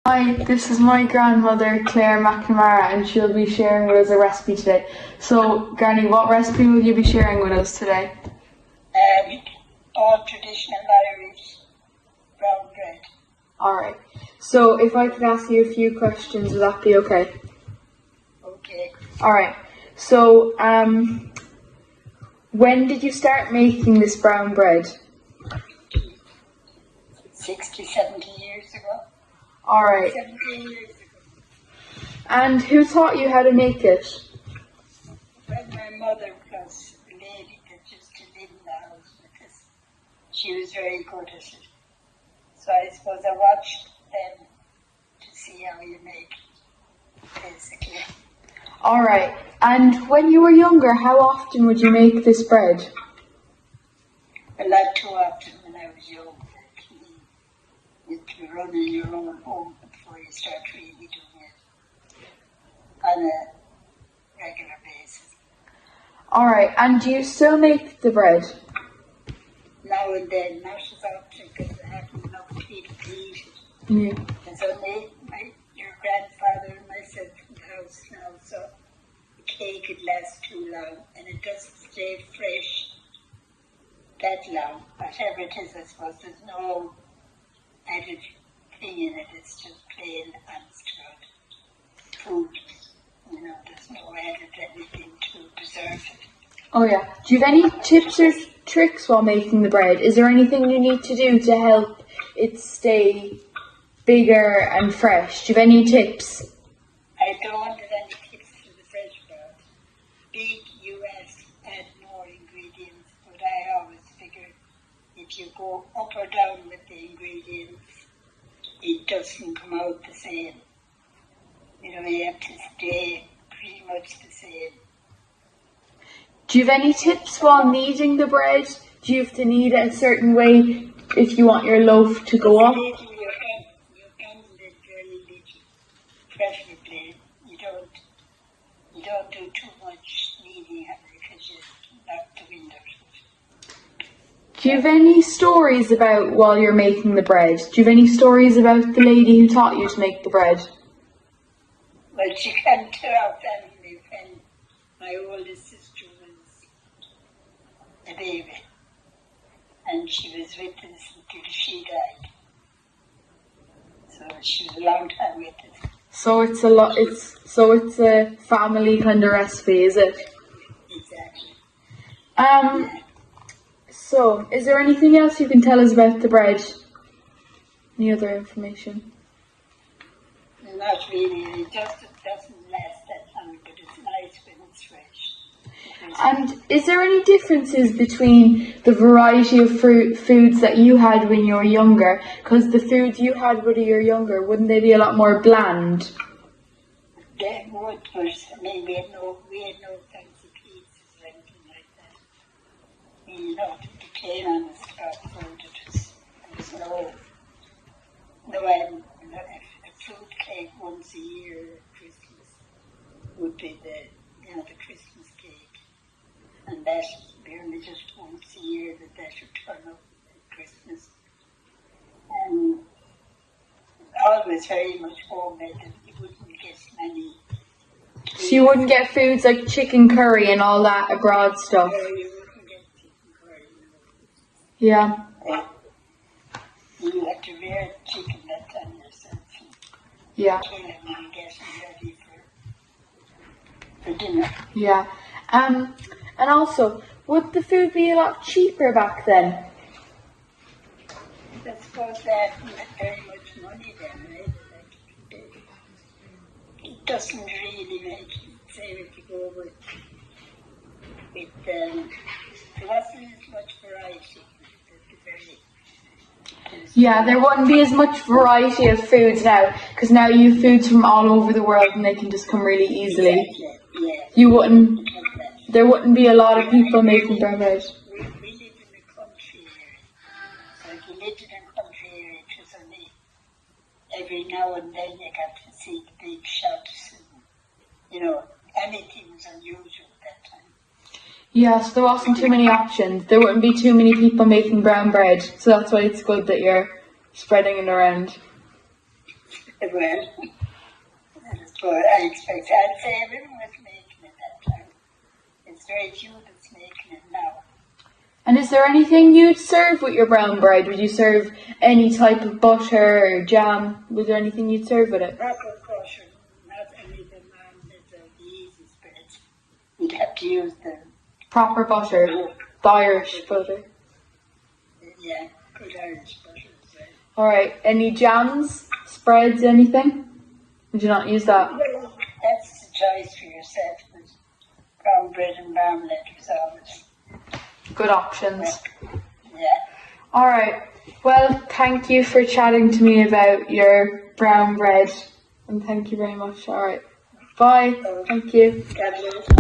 Hi, this is my grandmother Claire McNamara and she'll be sharing with us a recipe today. So, Granny, what recipe will you be sharing with us today? All traditional Irish brown bread. Alright, so if I could ask you a few questions, would that be okay? Okay. Alright, so when did you start making this brown bread? 60, 70 years ago. Alright, 70 years ago. and who taught you how to make it? Well, my mother was the lady that used to live in the house with us. She was very good at it. So I suppose I watched them to see how you make it, basically. Alright, and when you were younger, how often would you make this bread? Well, not too often when I was young. You'd be running your own home before you start really doing it on a regular basis. Alright, and do you still make the bread? Now and then, not as often because I haven't enough people to eat it. Yeah. There's only your grandfather and myself in the house now, so the cake could last too long and it doesn't stay fresh that long. Whatever it is, I suppose there's no added thing in it, it's just plain honest food. You know, there's no added anything to preserve it. Oh yeah. Do you have any tips or tricks while making the bread? Is there anything you need to do to help it stay bigger and fresh? Do you have any tips? I don't have any tips for the fresh bread. Big US add more ingredients, but I always figure if you go up or down with the ingredients, it doesn't come out the same. You know, you have to stay pretty much the same. Do you have any tips while kneading the bread? Do you have to knead it a certain way if you want your loaf to go up? You handle it very little, preferably. You don't do too much kneading because you knock the wind out of it. Do you have any stories about while you're making the bread? Do you have any stories about the lady who taught you to make the bread? Well, she came to our family when my oldest sister was a baby, and she was with us until she died. So she was a long time with us. So it's a family kind of recipe, is it? Exactly. So, is there anything else you can tell us about the bread? Any other information? Not really. It just doesn't last that long, but it's nice when it's fresh. And is there any differences between the variety of foods that you had when you were younger? Because the foods you had when you were younger, wouldn't they be a lot more bland? They would, but I mean, we had no fancy pizzas or anything like that. You know, the plain honest food, there was a fruit cake once a year at Christmas would be the Christmas cake. And that would be only just once a year that would turn up at Christmas. And always very much homemade, and you wouldn't get many. So you wouldn't get foods like chicken curry and all that abroad stuff? You wouldn't get chicken curry. Yeah. You had to rear chicken that time yourself. Yeah. Kill him and get him ready for dinner. Yeah. And also, would the food be a lot cheaper back then? I suppose that not very much money then, right? It doesn't really make say if you go with there wasn't as much variety. Yeah, there wouldn't be as much variety of foods now, because now you have foods from all over the world and they can just come really easily. Exactly, yeah. There wouldn't be a lot of people making brown bread. We live in a country area, so if you lived in a country area, it was only every now and then you got to see the big shops and, anything was unusual at that time. Yeah, so there wasn't too many options. There wouldn't be too many people making brown bread, so that's why it's good that you're spreading it around. Well, but I expect, I'd say everyone was making it that time. It's very few that's making it now. And is there anything you'd serve with your brown bread? Would you serve any type of butter or jam? Was there anything you'd serve with it? Proper caution, not any of the omelette or the easy spreads. You'd have to use the Proper butter, the Irish butter. yeah, good Irish butter as well. Alright, any jams, spreads, anything? Would you not use that? Well, that's the choice for yourself. But brown bread and marmalade was always, Good options. yeah. Alright, well, thank you for chatting to me about your brown bread. And thank you very much. Alright, bye. Thank you. God bless.